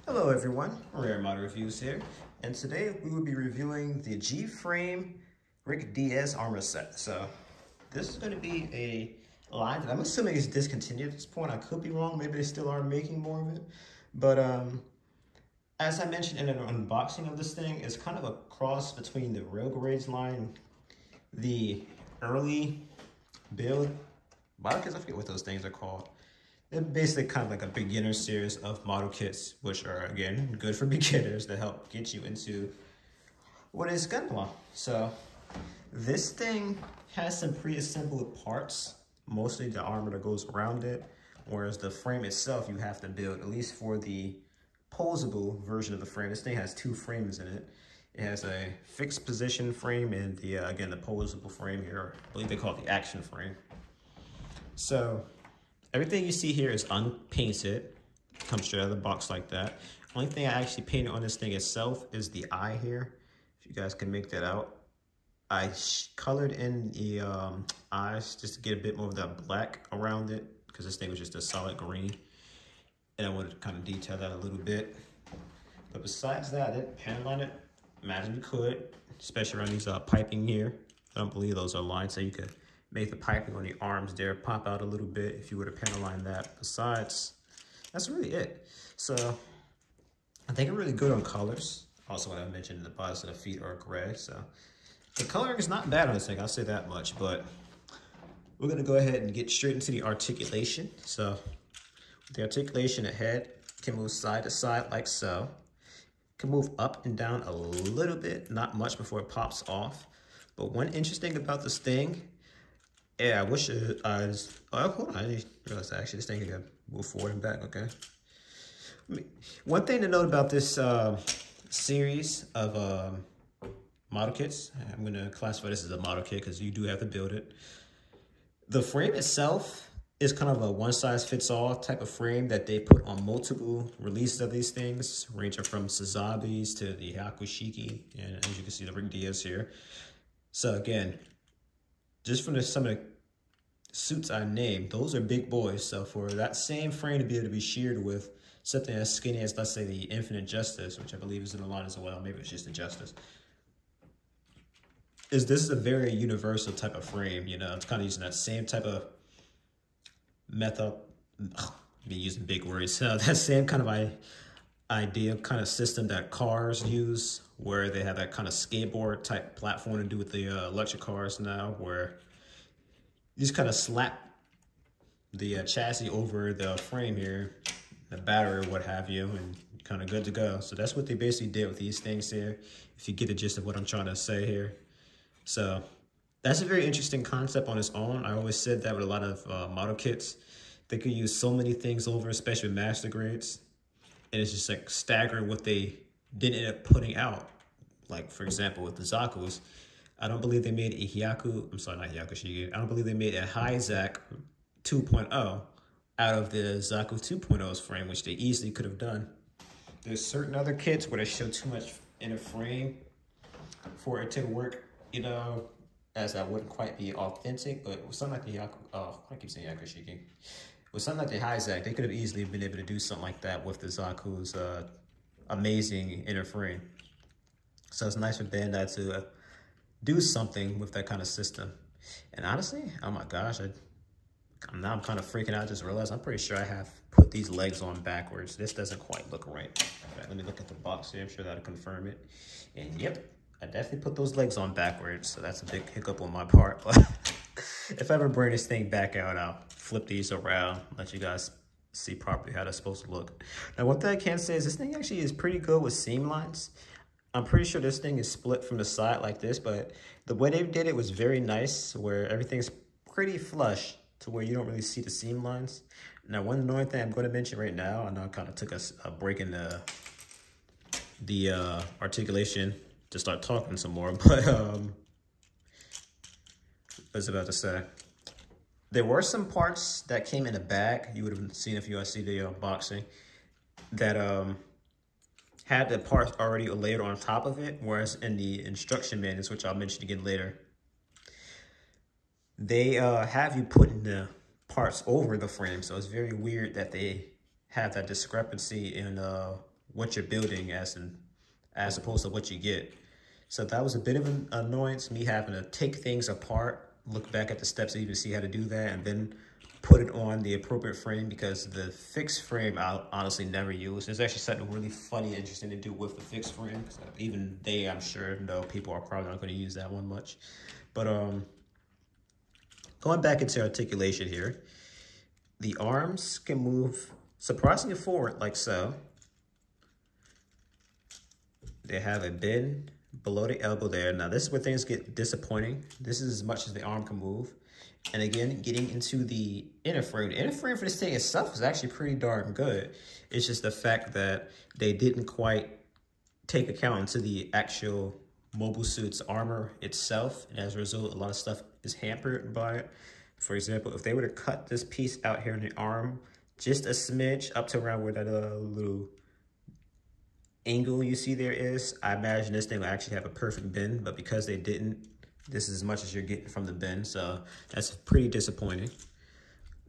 Hello everyone, Rare Mod Reviews here, and today we will be reviewing the G-Frame Rick Diaz armor set. So this is going to be a line that I'm assuming is discontinued at this point. I could be wrong, maybe they still are making more of it. But as I mentioned in an unboxing of this thing, it's kind of a cross between the Railgrades line, the early build, because I forget what those things are called. They're basically kind of like a beginner series of model kits, which are, again, good for beginners to help get you into what is gunpla. So this thing has some pre-assembled parts, mostly the armor that goes around it, whereas the frame itself you have to build, at least for the posable version of the frame. This thing has two frames in it. It has a fixed position frame and the, again, the posable frame here. I believe they call it the action frame. So everything you see here is unpainted, comes straight out of the box like that. Only thing I actually painted on this thing itself is the eye here. If you guys can make that out. I colored in the eyes just to get a bit more of that black around it, because this thing was just a solid green. And I wanted to kind of detail that a little bit. But besides that, I didn't pan line it. Imagine you could, especially around these piping here. I don't believe those are lines, so you could make the piping on the arms there pop out a little bit if you were to pen align that. Besides, that's really it. So I think I'm really good on colors. Also, what I mentioned, the bodies and the feet are gray. So the coloring is not bad on this thing, I'll say that much. But we're gonna go ahead and get straight into the articulation. So with the articulation, the head can move side to side like so. Can move up and down a little bit, not much before it pops off. But one interesting about this thing, yeah, I wish oh, hold on, I didn't realize actually this thing can move forward and back, okay. One thing to note about this series of model kits, I'm gonna classify this as a model kit because you do have to build it. The frame itself is kind of a one-size-fits-all type of frame that they put on multiple releases of these things, ranging from Sazabi's to the Hakushiki, and as you can see, the Rick Diaz here. So again, just from some of the suits I named, those are big boys. So for that same frame to be able to be sheared with something as skinny as, let's say, the Infinite Justice, which I believe is in the line as well, maybe it's just Injustice, this is a very universal type of frame. You know, it's kind of using that same type of method. Be using big words. So that same kind of idea, kind of system that cars use, where they have that kind of skateboard type platform to do with the electric cars now, where you just kind of slap the chassis over the frame here, the battery or what have you, and kind of good to go. So that's what they basically did with these things here, if you get the gist of what I'm trying to say here. So that's a very interesting concept on its own. I always said that with a lot of model kits, they could use so many things over, especially with master grades. And it's just like staggering what they didn't end up putting out. Like, for example, with the Zaku's, I don't believe they made a Hyaku, I'm sorry, not Hyaku Shige. I don't believe they made a Hyzak 2.0 out of the Zaku 2.0's frame, which they easily could have done. There's certain other kits where they show too much in a frame for it to work, you know, as that wouldn't quite be authentic. But with something like the Hyaku, oh, I keep saying Hyaku Shige. With something like the Hyzak, they could have easily been able to do something like that with the Zaku's amazing inner frame. So it's nice for Bandai to do something with that kind of system. And honestly, oh my gosh, I'm kind of freaking out. I just realized I'm pretty sure I have put these legs on backwards. This doesn't quite look right. All right, let me look at the box here. I'm sure that'll confirm it. And yep, I definitely put those legs on backwards. So that's a big hiccup on my part. But if I ever bring this thing back out, I'll flip these around, let you guys see properly how that's supposed to look. Now, one thing I can say is this thing actually is pretty good with seam lines. I'm pretty sure this thing is split from the side like this, but the way they did it was very nice, where everything's pretty flush to where you don't really see the seam lines. Now, one annoying thing I'm going to mention right now, I know I kind of took a break in the articulation to start talking some more, but what was I about to say? There were some parts that came in a bag. You would have seen if you guys see the unboxing that had the parts already layered on top of it, whereas in the instruction manuals, which I'll mention again later, they have you putting the parts over the frame. So it's very weird that they have that discrepancy in what you're building as opposed to what you get. So that was a bit of an annoyance, me having to take things apart, look back at the steps to even see how to do that, and then put it on the appropriate frame, because the fixed frame I'll honestly never use. There's actually something really funny and interesting to do with the fixed frame. Even they, I'm sure, know people are probably not going to use that one much. But going back into articulation here, the arms can move surprisingly forward like so. They have a bend below the elbow there. Now this is where things get disappointing. This is as much as the arm can move. And again, getting into the inner frame. The inner frame for this thing itself is actually pretty darn good. It's just the fact that they didn't quite take account into the actual mobile suit's armor itself. And as a result, a lot of stuff is hampered by it. For example, if they were to cut this piece out here in the arm, just a smidge up to around where that little angle you see there is, I imagine this thing will actually have a perfect bend, but because they didn't, this is as much as you're getting from the bend, so that's pretty disappointing.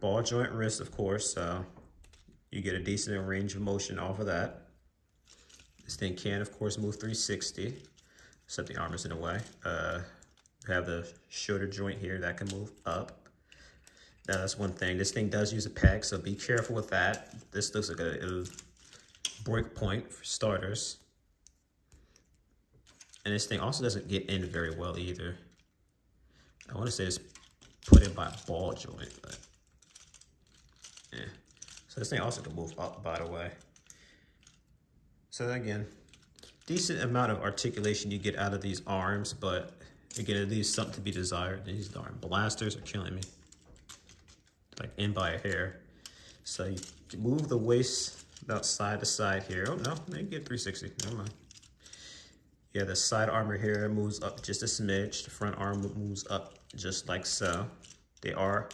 Ball joint wrist, of course, so you get a decent range of motion off of that. This thing can, of course, move 360, except the arm is in the way. Have the shoulder joint here that can move up. Now that's one thing. This thing does use a peg, so be careful with that. This looks like a break point for starters. And this thing also doesn't get in very well either. I want to say it's put in by a ball joint, but yeah. So this thing also can move up, by the way. So again, decent amount of articulation you get out of these arms, but again, it leaves something to be desired. These darn blasters are killing me. Like in by a hair. So you can move the waist about side to side here. Oh no, you get 360, never mind. Yeah, the side armor here moves up just a smidge. The front arm moves up just like so. They are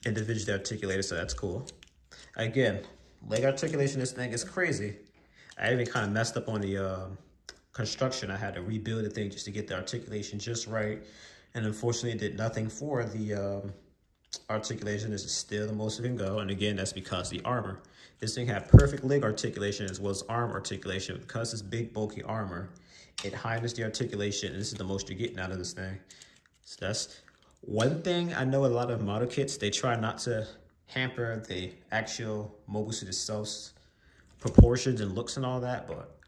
individually articulated, so that's cool. Again, leg articulation, this thing is crazy. I even kind of messed up on the construction. I had to rebuild the thing just to get the articulation just right. And unfortunately, it did nothing for the articulation. This is still the most it can go. And again, that's because the armor. This thing had perfect leg articulation as well as arm articulation. Because it's big, bulky armor, it hinders the articulation, and this is the most you're getting out of this thing. So that's one thing. I know a lot of model kits, they try not to hamper the actual mobile suit itself's proportions and looks and all that, but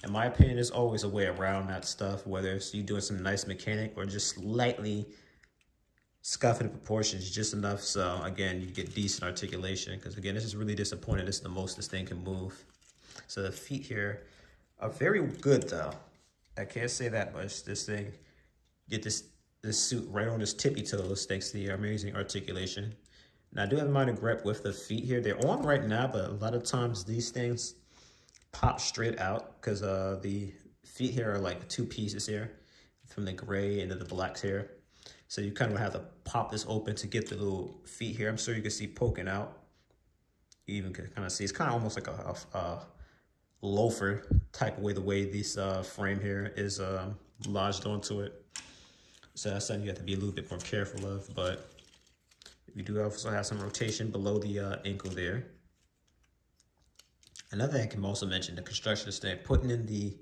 in my opinion, there's always a way around that stuff, whether it's you doing some nice mechanic or just slightly scuffing the proportions just enough so, again, you get decent articulation. Because, again, this is really disappointing. This is the most this thing can move. So the feet here are very good, though. I can't say that much. This thing, get this suit right on its tippy toes thanks to the amazing articulation. Now, I do have a minor grip with the feet here. They're on right now, but a lot of times these things pop straight out because the feet here are like two pieces here from the gray into the blacks here. So you kind of have to pop this open to get the little feet here. I'm sure you can see poking out. You even can kind of see, it's kind of almost like a loafer type of way, the way this frame here is lodged onto it. So that's something you have to be a little bit more careful of, but we do also have some rotation below the ankle there. Another thing I can also mention, the construction of this thing, putting in the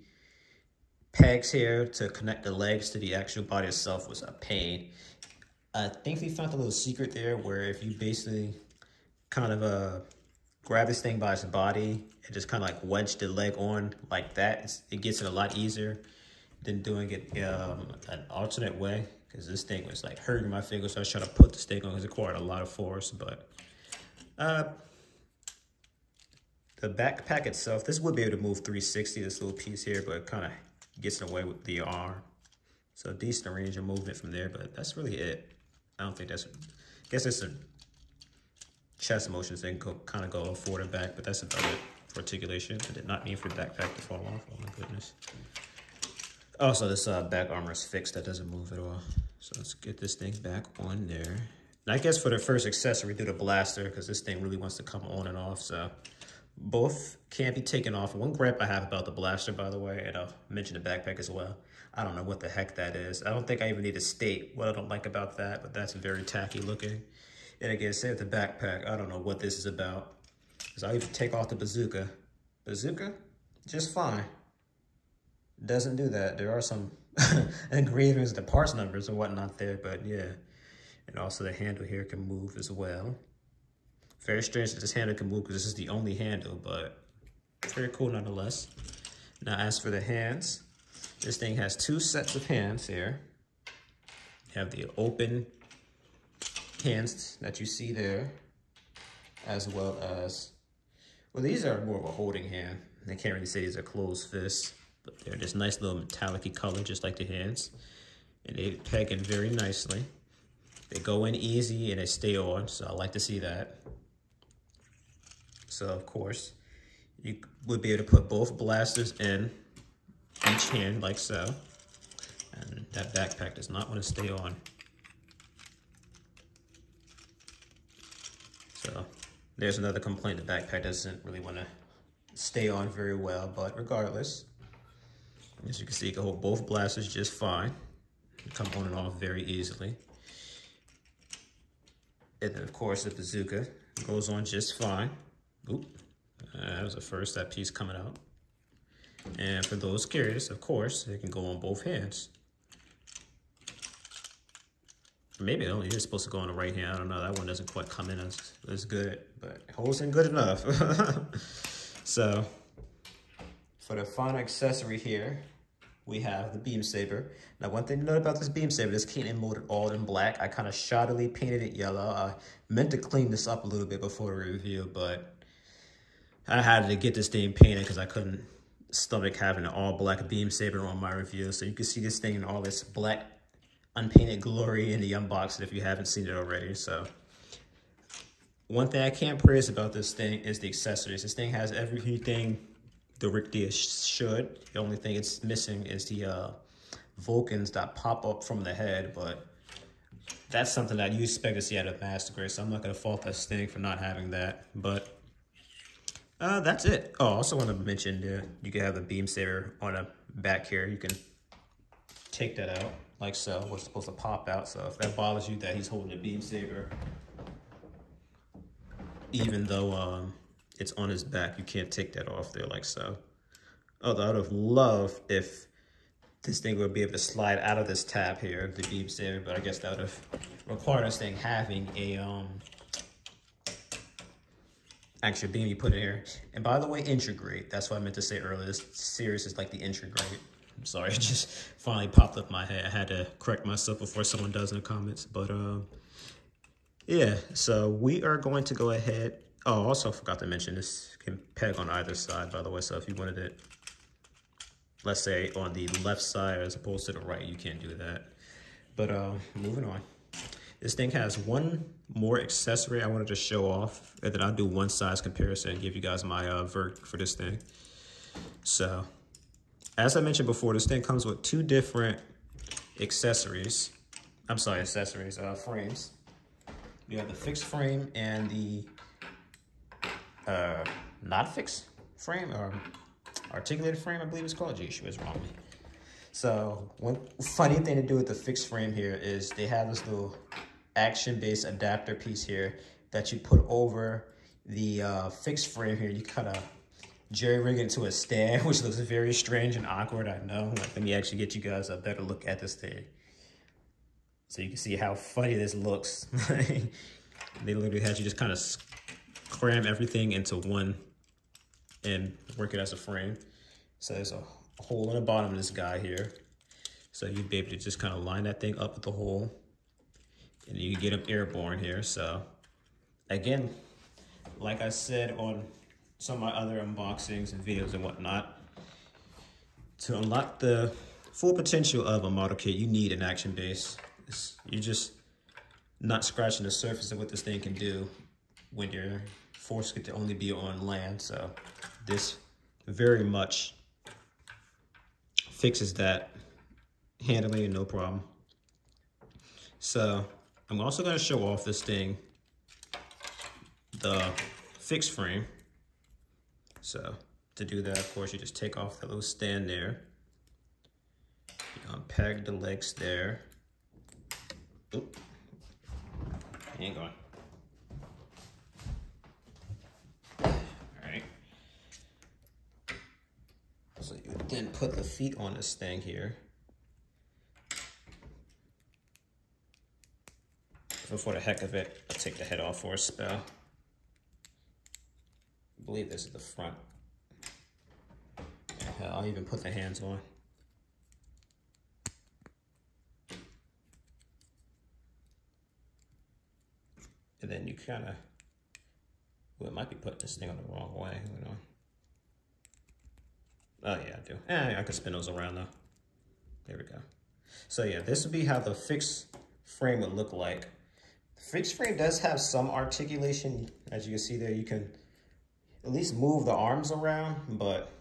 pegs here to connect the legs to the actual body itself was a pain. I think we found a little secret there where if you basically kind of grab this thing by its body and just kind of like wedge the leg on like that, it gets it a lot easier than doing it an alternate way, because this thing was like hurting my fingers, so I was trying to put this thing on because it required a lot of force. But the backpack itself, this would be able to move 360, this little piece here, but it kind of gets in the way with the arm. So decent range of movement from there, but that's really it. I don't think that's, I guess there's some chest motions that can kind of go forward and back, but that's about it for articulation. I did not mean for the backpack to fall off, oh my goodness. Also, this back armor is fixed, that doesn't move at all. So let's get this thing back on there. And I guess for the first accessory, do the blaster, because this thing really wants to come on and off, so both can't be taken off. One gripe I have about the blaster, by the way, and I'll mention the backpack as well, I don't know what the heck that is. I don't think I even need to state what I don't like about that, but that's very tacky looking. And again, same with the backpack, I don't know what this is about. Because I'll even take off the bazooka. Bazooka? just fine. Doesn't do that. There are some engravings, the parts numbers and whatnot there, but yeah. And also the handle here can move as well. Very strange that this handle can move because this is the only handle, but very cool nonetheless. Now as for the hands, this thing has two sets of hands here. You have the open hands that you see there, as well as, well, these are more of a holding hand. I can't really say these are closed fists, but they're this nice little metallic-y color, just like the hands. And they peg in very nicely. They go in easy and they stay on, so I like to see that. So of course, you would be able to put both blasters in each hand like so. And that backpack does not want to stay on. So there's another complaint, the backpack doesn't really want to stay on very well, but regardless, as you can see, you can hold both blasters just fine. Come on and off very easily. And then of course the bazooka goes on just fine. Oop, that was the first, that piece coming out. And for those curious, of course, it can go on both hands. Maybe it only is supposed to go on the right hand. I don't know. That one doesn't quite come in as good, but it holds in good enough. So for the final accessory here, we have the beam saber. Now, one thing to note about this beam saber, this came in molded all in black. I kind of shoddily painted it yellow. I meant to clean this up a little bit before the review, but I had to get this thing painted because I couldn't stomach having an all black beam saber on my review. So you can see this thing in all this black unpainted glory in the unboxing if you haven't seen it already. So one thing I can't praise about this thing is the accessories. This thing has everything the Rick Diaz should. The only thing it's missing is the Vulcans that pop up from the head, but that's something that you expect to see out of Master Grade, so I'm not going to fault this thing for not having that. But that's it. Oh, I also want to mention you can have the beam saber on the back here. You can take that out like so. What's supposed to pop out. So if that bothers you that he's holding a beam saber, even though it's on his back, you can't take that off there like so. Although I would have loved if this thing would be able to slide out of this tab here, the beam saber, but I guess that would have required this thing having a actual beam you put in here. And by the way, intrograde. That's what I meant to say earlier. This series is like the intrograde. I'm sorry, it just finally popped up my head. I had to correct myself before someone does in the comments. But yeah, so we are going to go ahead. Oh, also forgot to mention this can peg on either side, by the way. So if you wanted it, let's say on the left side as opposed to the right, you can't do that. But moving on. This thing has one more accessory I wanted to show off, and then I'll do one size comparison and give you guys my verdict for this thing. So, as I mentioned before, this thing comes with two different accessories. I'm sorry, frames. You have the fixed frame and the not fixed frame, or articulated frame, I believe it's called. Gee, she was wrong. So one funny thing to do with the fixed frame here is they have this little action-based adapter piece here that you put over the fixed frame here. You kind of jerry-rig it to a stand, which looks very strange and awkward, I know. Like, let me actually get you guys a better look at this thing, so you can see how funny this looks. They literally had you just kind of cram everything into one and work it as a frame. So there's a hole in the bottom of this guy here. So you'd be able to just kind of line that thing up with the hole, and you can get them airborne here. So again, like I said on some of my other unboxings and videos and whatnot, to unlock the full potential of a model kit, you need an action base. You're just not scratching the surface of what this thing can do when you're forced to only be on land. So this very much fixes that handily and no problem. So I'm also going to show off this thing, the fixed frame. So to do that, of course, you just take off that little stand there. You unpeg the legs there. Oop. Hang on. All right. So you then put the feet on this thing here. So for the heck of it, I'll take the head off for a spell. I believe this is the front. I'll even put the hands on. And then you kind of, well, it might be putting this thing on the wrong way, you know. Oh yeah, I do. I can spin those around though. There we go. So yeah, this would be how the fixed frame would look like. The fixed frame does have some articulation. As you can see there, you can at least move the arms around, but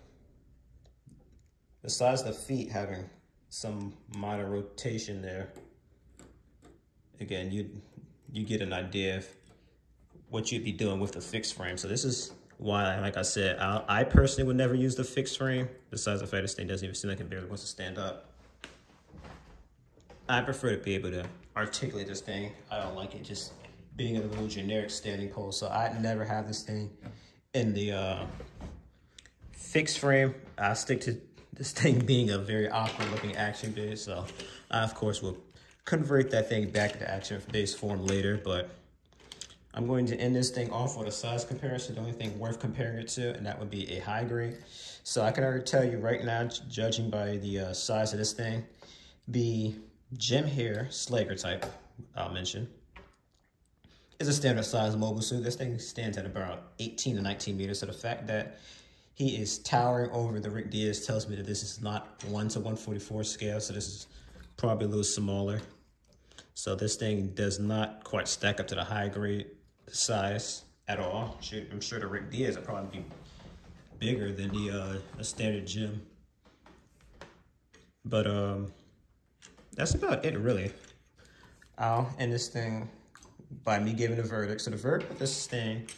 besides the feet having some minor rotation there, again, you get an idea of what you'd be doing with the fixed frame. So this is why, like I said, I personally would never use the fixed frame, besides the fact this thing doesn't even seem like it barely wants to stand up. I prefer to be able to articulate this thing. I don't like it just being in a little generic standing pose. So I never have this thing in the fixed frame. I stick to this thing being a very awkward looking action base. So I, of course, will convert that thing back to action base form later, but I'm going to end this thing off with a size comparison, the only thing worth comparing it to, and that would be a high grade. So I can already tell you right now, judging by the size of this thing, the Gem Hair Slager type, I'll mention, is a standard size mobile suit. This thing stands at about 18 to 19 meters. So the fact that he is towering over the Rick Diaz tells me that this is not 1 to 144 scale. So this is probably a little smaller. So this thing does not quite stack up to the high grade size at all. I'm sure the Rick Diaz would probably be bigger than the standard Gem. But that's about it, really. I'll end this thing by me giving a verdict. So the verdict with this thing,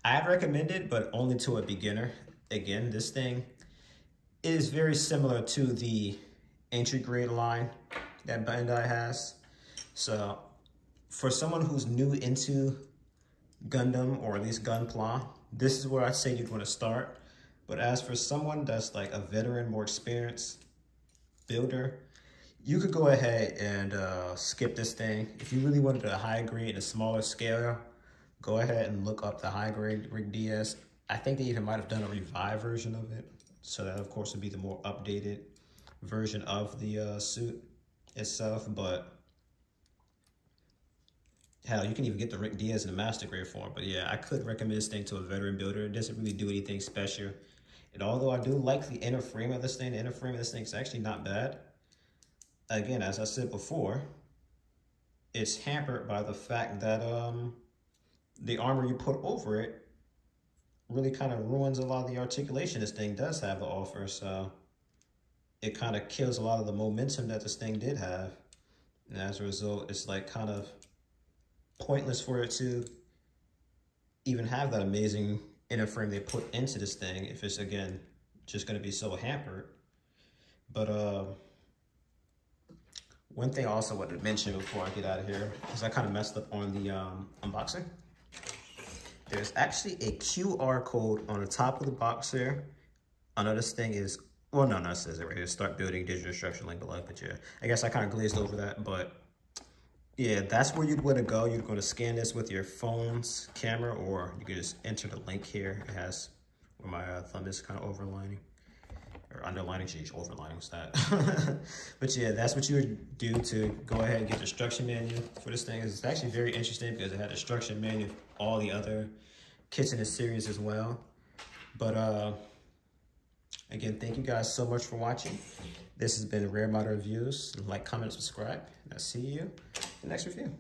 I'd recommend it, but only to a beginner. Again, this thing is very similar to the entry grade line that Bandai has. So for someone who's new into Gundam, or at least Gunpla, this is where I'd say you'd want to start. But as for someone that's like a veteran, more experienced builder, you could go ahead and skip this thing. If you really wanted a high grade, a smaller scale, go ahead and look up the high grade Rick Diaz. I think they even might have done a revived version of it. So that, of course, would be the more updated version of the suit itself. But hell, you can even get the Rick Diaz in the master grade form. But yeah, I could recommend this thing to a veteran builder. It doesn't really do anything special. And although I do like the inner frame of this thing, the inner frame of this thing is actually not bad. Again, as I said before, it's hampered by the fact that the armor you put over it really kind of ruins a lot of the articulation this thing does have to offer. So it kind of kills a lot of the momentum that this thing did have. And as a result, it's like kind of pointless for it to even have that amazing inner frame they put into this thing if it's, again, just going to be so hampered. But one thing I also wanted to mention before I get out of here, because I kind of messed up on the unboxing. There's actually a QR code on the top of the box here. I know this thing is, well, no, it says it right here. Start building, digital instruction link below. But yeah, I guess I kind of glazed over that. But yeah, that's where you'd want to go. You're going to scan this with your phone's camera, or you can just enter the link here. It has where my thumb is kind of overlining. Or underlining, geez, overlining was that. But yeah, that's what you would do to go ahead and get the instruction manual for this thing. It's actually very interesting because it had the instruction manual for all the other kits in this series as well. But again, thank you guys so much for watching. This has been Rare Model Reviews. Like, comment, subscribe, and I'll see you in the next review.